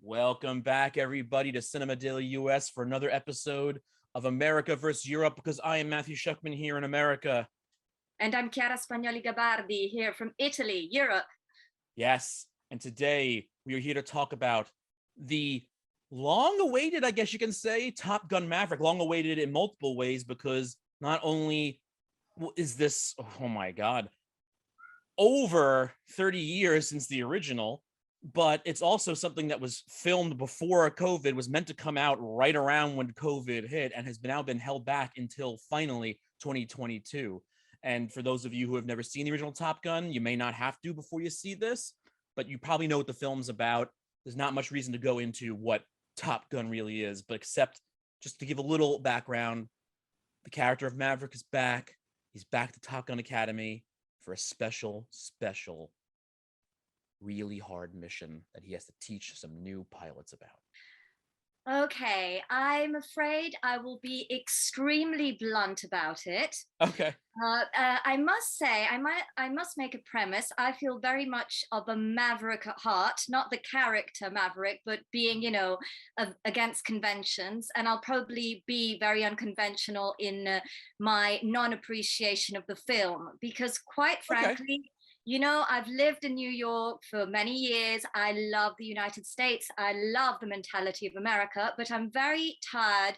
Welcome back, everybody, to Cinema Daily US for another episode of America versus Europe, because I am Matthew Schuchman here in America. And I'm Chiara Spagnoli Gabardi here from Italy, Europe. Yes, and today we are here to talk about the long-awaited, I guess you can say, Top Gun Maverick. Long-awaited in multiple ways, because not only is this, oh my God, over 30 years since the original, but it's also something that was filmed before COVID, was meant to come out right around when COVID hit, and has now been held back until finally 2022. And for those of you who have never seen the original Top Gun, you may not have to before you see this, but you probably know what the film's about. There's not much reason to go into what Top Gun really is, but except just to give a little background, the character of Maverick is back. He's back to Top Gun Academy for a special, really hard mission that he has to teach some new pilots about. Okay, I'm afraid I will be extremely blunt about it. Okay. I must say, I must make a premise. I feel very much of a maverick at heart, not the character Maverick, but being, against conventions. And I'll probably be very unconventional in my non-appreciation of the film, because quite frankly, I've lived in New York for many years. I love the United States. I love the mentality of America, but I'm very tired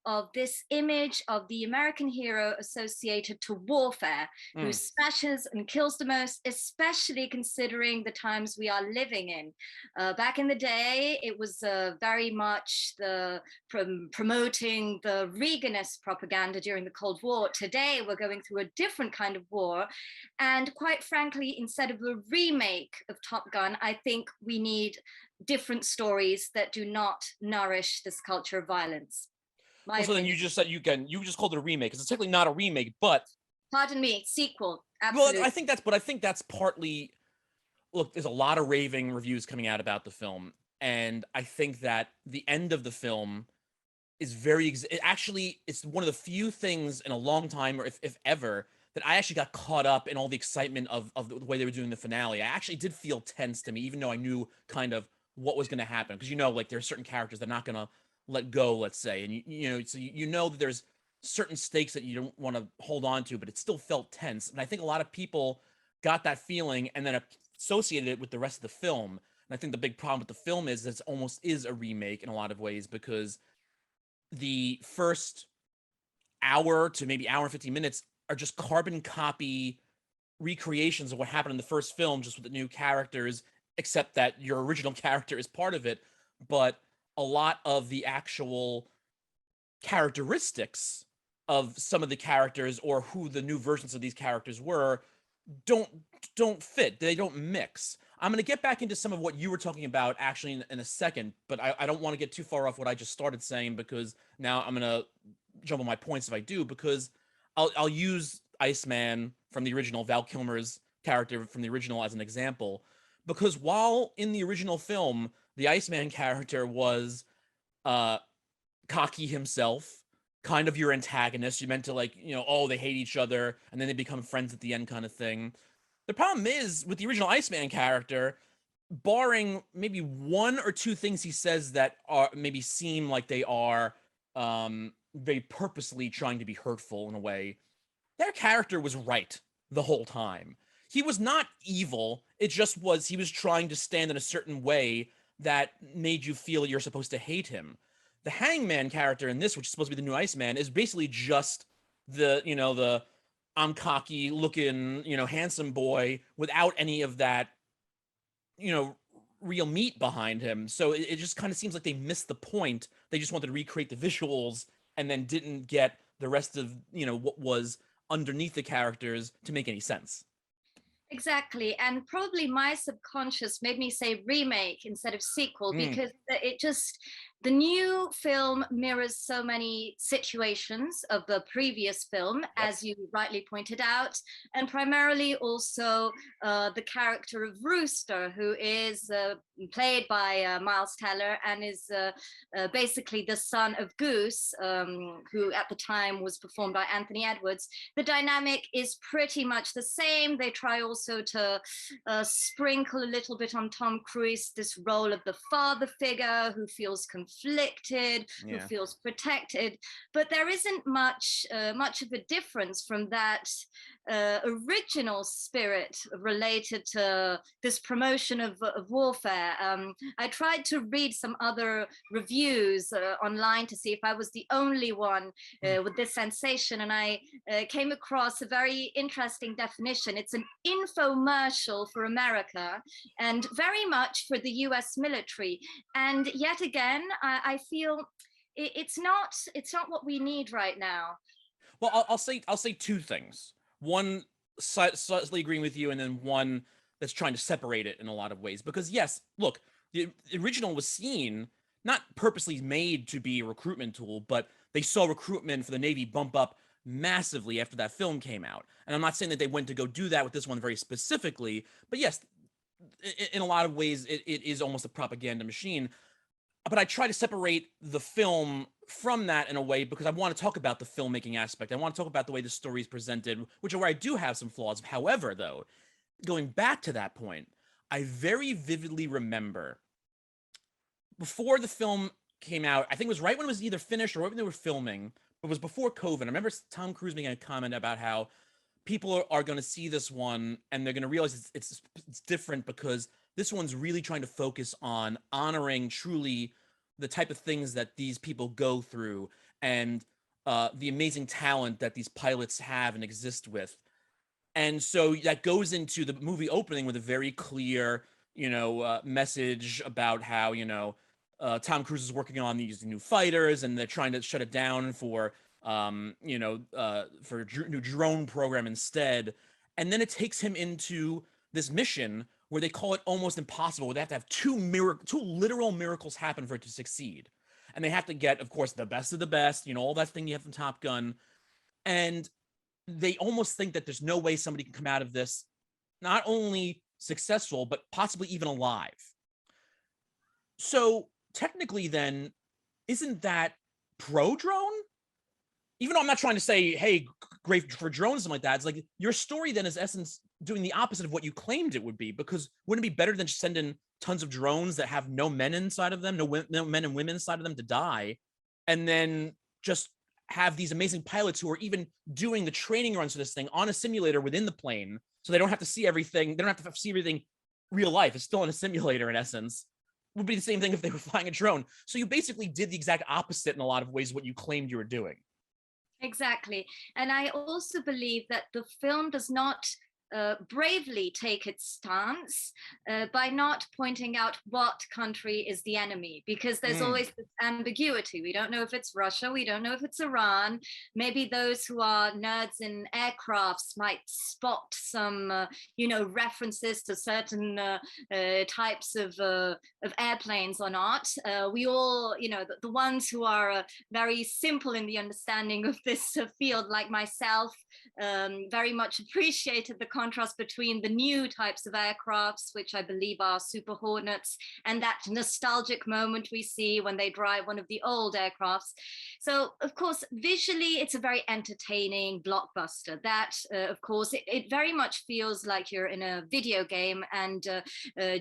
of this image of the American hero associated to warfare, who smashes and kills the most, especially considering the times we are living in. Back in the day, it was very much the promoting the Reaganist propaganda during the Cold War. Today, we're going through a different kind of war. And quite frankly, instead of a remake of Top Gun, I think we need different stories that do not nourish this culture of violence. So then you just said you just called it a remake, because it's technically not a remake, but pardon me, sequel. Absolutely. Well, I think that's partly. Look, there's a lot of raving reviews coming out about the film, and I think that the end of the film is it's one of the few things in a long time, or if ever, that I actually got caught up in all the excitement of the way they were doing the finale. I actually did feel tense to me, even though I knew kind of what was going to happen, because like there are certain characters that are not going to let go, let's say, and so you know that there's certain stakes that you don't want to hold on to, but it still felt tense. And I think a lot of people got that feeling and then associated it with the rest of the film. And I think the big problem with the film is that it almost is a remake in a lot of ways, because the first hour to maybe hour and 50 minutes are just carbon copy recreations of what happened in the first film, just with the new characters, except that your original character is part of it. But a lot of the actual characteristics of some of the characters, or who the new versions of these characters were, don't fit. They don't mix. I'm going to get back into some of what you were talking about actually in a second, but I don't want to get too far off what I just started saying, because now I'm going to jump on my points if I do, because I'll use Iceman from the original, Val Kilmer's character from the original, as an example, because while in the original film, the Iceman character was cocky himself, kind of your antagonist. You meant to they hate each other, and then they become friends at the end kind of thing. The problem is, with the original Iceman character, barring maybe one or two things he says that are maybe seem like they are very purposely trying to be hurtful in a way, their character was right the whole time. He was not evil. It just was, he was trying to stand in a certain way that made you feel you're supposed to hate him. The Hangman character in this, which is supposed to be the new Iceman, is basically just the I'm cocky looking, handsome boy without any of that, real meat behind him. So it just kind of seems like they missed the point. They just wanted to recreate the visuals and then didn't get the rest of, what was underneath the characters to make any sense. Exactly. And probably my subconscious made me say remake instead of sequel, because the new film mirrors so many situations of the previous film, Yep. as you rightly pointed out, and primarily also the character of Rooster, who is played by Miles Teller and is basically the son of Goose, who at the time was performed by Anthony Edwards. The dynamic is pretty much the same. They try also to sprinkle a little bit on Tom Cruise this role of the father figure who feels conflicted, who Yeah. feels protected, but there isn't much of a difference from that original spirit related to this promotion of warfare. I tried to read some other reviews online to see if I was the only one with this sensation, and I came across a very interesting definition. It's an infomercial for America and very much for the US military. And yet again, I feel it's not what we need right now. Well, I'll say two things. One, slightly agreeing with you, and then one that's trying to separate it in a lot of ways. Because yes, look, the original was seen not purposely made to be a recruitment tool, but they saw recruitment for the Navy bump up massively after that film came out. And I'm not saying that they went to go do that with this one very specifically, but yes, in a lot of ways, it is almost a propaganda machine. But I try to separate the film from that in a way because I want to talk about the filmmaking aspect. I want to talk about the way the story is presented, which is where I do have some flaws. However, though, going back to that point, I very vividly remember before the film came out, I think it was right when it was either finished or right when they were filming, but it was before COVID. I remember Tom Cruise making a comment about how people are going to see this one and they're going to realize it's different because this one's really trying to focus on honoring truly the type of things that these people go through and the amazing talent that these pilots have and exist with. And so that goes into the movie opening with a very clear, message about how, Tom Cruise is working on these new fighters and they're trying to shut it down for new drone program instead. And then it takes him into this mission where they call it almost impossible, where they have to have two literal miracles happen for it to succeed. And they have to get, of course, the best of the best, all that thing you have from Top Gun. And they almost think that there's no way somebody can come out of this not only successful, but possibly even alive. So technically then, isn't that pro-drone? Even though I'm not trying to say, hey, great for drones, something like that, it's like your story then is essence doing the opposite of what you claimed it would be, because wouldn't it be better than just sending tons of drones that have no men inside of them, no men and women inside of them to die, and then just have these amazing pilots who are even doing the training runs for this thing on a simulator within the plane, so they don't have to see everything. They don't have to see everything real life. It's still in a simulator in essence. Would be the same thing if they were flying a drone. So you basically did the exact opposite in a lot of ways what you claimed you were doing. Exactly. And I also believe that the film does not bravely take its stance by not pointing out what country is the enemy, because there's always this ambiguity. We don't know if it's Russia, we don't know if it's Iran. Maybe those who are nerds in aircrafts might spot some, references to certain types of airplanes or not. We all, the ones who are very simple in the understanding of this field, like myself, very much appreciated the contrast between the new types of aircrafts, which I believe are Super Hornets, and that nostalgic moment we see when they drive one of the old aircrafts. So, of course, visually, it's a very entertaining blockbuster. That, of course, it very much feels like you're in a video game, and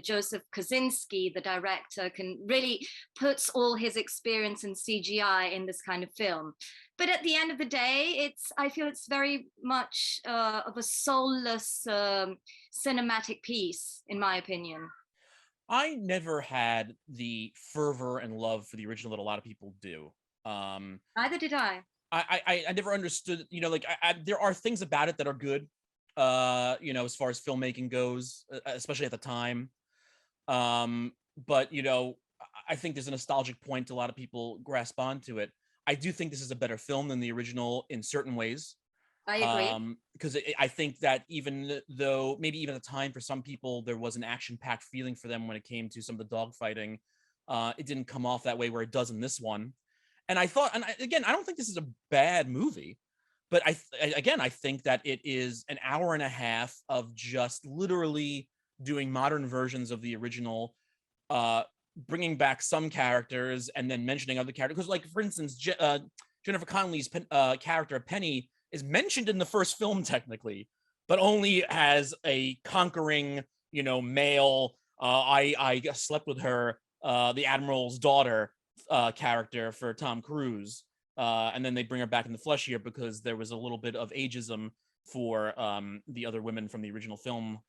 Joseph Kosinski, the director, can really puts all his experience in CGI in this kind of film. But at the end of the day, I feel it's very much of a soulless cinematic piece, in my opinion. I never had the fervor and love for the original that a lot of people do. Neither did I. I never understood, there are things about it that are good, as far as filmmaking goes, especially at the time. But, I think there's a nostalgic point to a lot of people grasp onto it. I do think this is a better film than the original in certain ways. I agree. Because I think that even though maybe even at the time for some people there was an action-packed feeling for them when it came to some of the dogfighting, It didn't come off that way where it does in this one. And I thought, again, I don't think this is a bad movie, but I think that it is an hour and a half of just literally doing modern versions of the original, bringing back some characters and then mentioning other characters. Because, like, for instance, Jennifer Connelly's character Penny is mentioned in the first film technically, but only as a conquering, male. I slept with her, the admiral's daughter character for Tom Cruise, and then they bring her back in the flesh here because there was a little bit of ageism for the other women from the original film,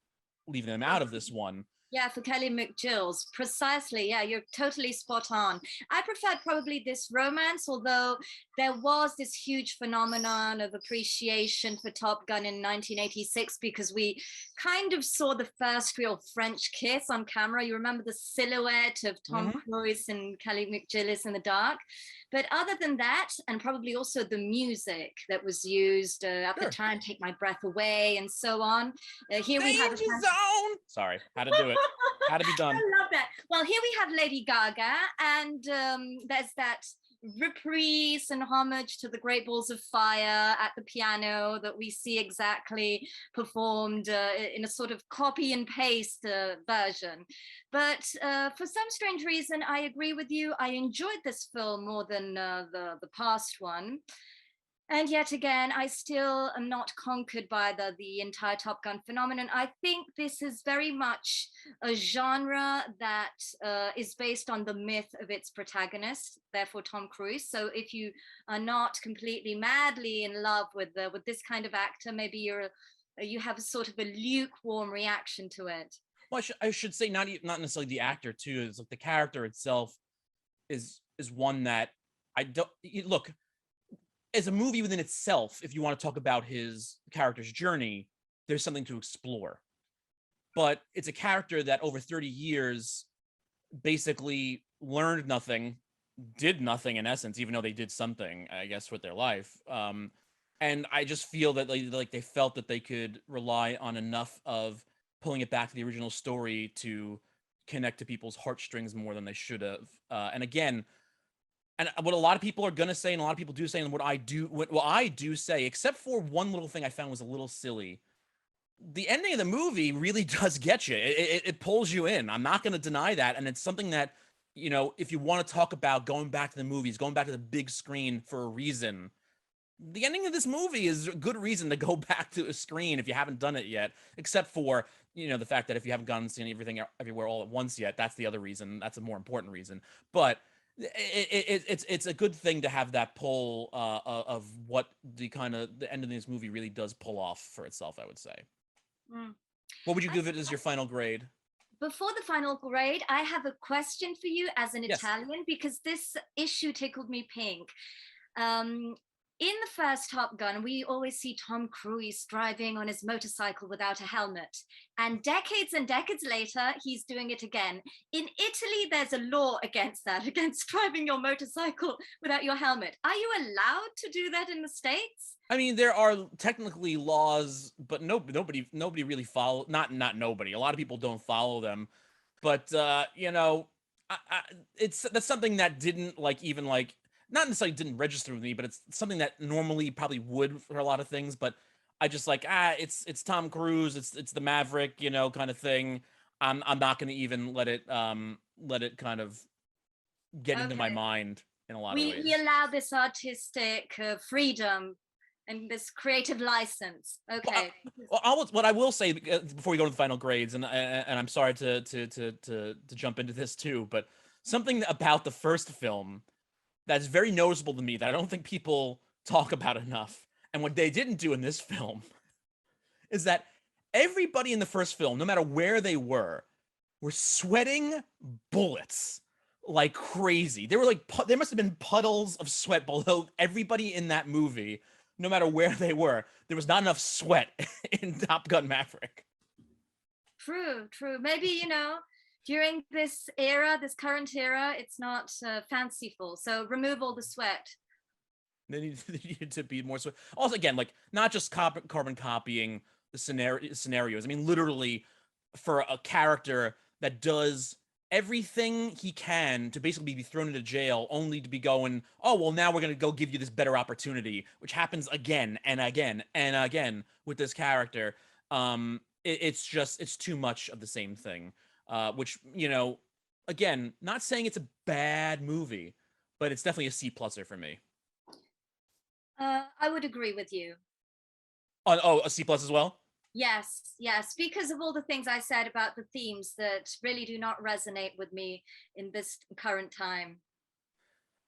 leaving them out of this one. Yeah, for Kelly McGills, precisely. Yeah, you're totally spot on. I preferred probably this romance, although there was this huge phenomenon of appreciation for Top Gun in 1986 because we kind of saw the first real French kiss on camera. You remember the silhouette of Tom Cruise and Kelly McGillis in the dark. But other than that, and probably also the music that was used at the time, Take My Breath Away and so on. Here we have Danger Zone. Sorry, how to do it. How to be done. I love that. Well, here we have Lady Gaga, and there's that reprise and homage to the Great Balls of Fire at the piano that we see exactly performed in a sort of copy and paste version. But for some strange reason, I agree with you. I enjoyed this film more than the past one. And yet again, I still am not conquered by the entire Top Gun phenomenon. I think this is very much a genre that is based on the myth of its protagonist, therefore Tom Cruise. So if you are not completely madly in love with this kind of actor, maybe you have a sort of a lukewarm reaction to it. Well, I should say not necessarily the actor too. It's like the character itself is one that I don't look. As a movie within itself, if you want to talk about his character's journey, there's something to explore. But it's a character that over 30 years basically learned nothing, did nothing in essence, even though they did something, I guess, with their life. And I just feel that like they felt that they could rely on enough of pulling it back to the original story to connect to people's heartstrings more than they should have. And again, and what a lot of people are going to say, and a lot of people do say, and what I do say, except for one little thing I found was a little silly. The ending of the movie really does get you. It pulls you in. I'm not going to deny that. And it's something that, if you want to talk about going back to the movies, going back to the big screen for a reason, the ending of this movie is a good reason to go back to a screen if you haven't done it yet, except for, the fact that if you haven't gone and seen everything everywhere all at once yet, that's the other reason. That's a more important reason. But it's a good thing to have that pull of what the end of this movie really does pull off for itself, I would say. What would you give it as your final grade? Before the final grade, I have a question for you as an Yes. Italian, because this issue tickled me pink. In the first Top Gun, we always see Tom Cruise driving on his motorcycle without a helmet. And decades later, he's doing it again. In Italy, there's a law against that, against driving your motorcycle without your helmet. Are you allowed to do that in the States? I mean, there are technically laws, but nobody really follow. Not nobody. A lot of people don't follow them. But that's something that didn't not necessarily didn't register with me, but it's something that normally probably would for a lot of things. But I just it's Tom Cruise, it's the Maverick, kind of thing. I'm not going to even let it kind of get into my mind in a lot of ways. We allow this artistic freedom and this creative license. Okay. Well, what I will say before we go to the final grades, and I'm sorry to jump into this too, but something about the first film that's very noticeable to me that I don't think people talk about enough, and what they didn't do in this film, is that everybody in the first film, no matter where they were sweating bullets like crazy. They were there must have been puddles of sweat below everybody in that movie, no matter where they were. There was not enough sweat in Top Gun Maverick. True. Maybe, during this era, this current era, it's not fanciful. So remove all the sweat. They needed to be more sweat. Also, again, not just carbon copying the scenarios. I mean, literally, for a character that does everything he can to basically be thrown into jail, only to be going, oh well, now we're gonna go give you this better opportunity, which happens again and again and again with this character. It's too much of the same thing. Which, again, not saying it's a bad movie, but it's definitely a C pluser for me. I would agree with you. Oh, a C plus as well. Yes, yes, because of all the things I said about the themes that really do not resonate with me in this current time.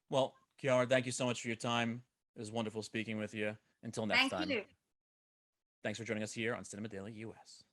Well, Chiara, thank you so much for your time. It was wonderful speaking with you. Until next Thank time, you. thanks for joining us here on Cinema Daily US.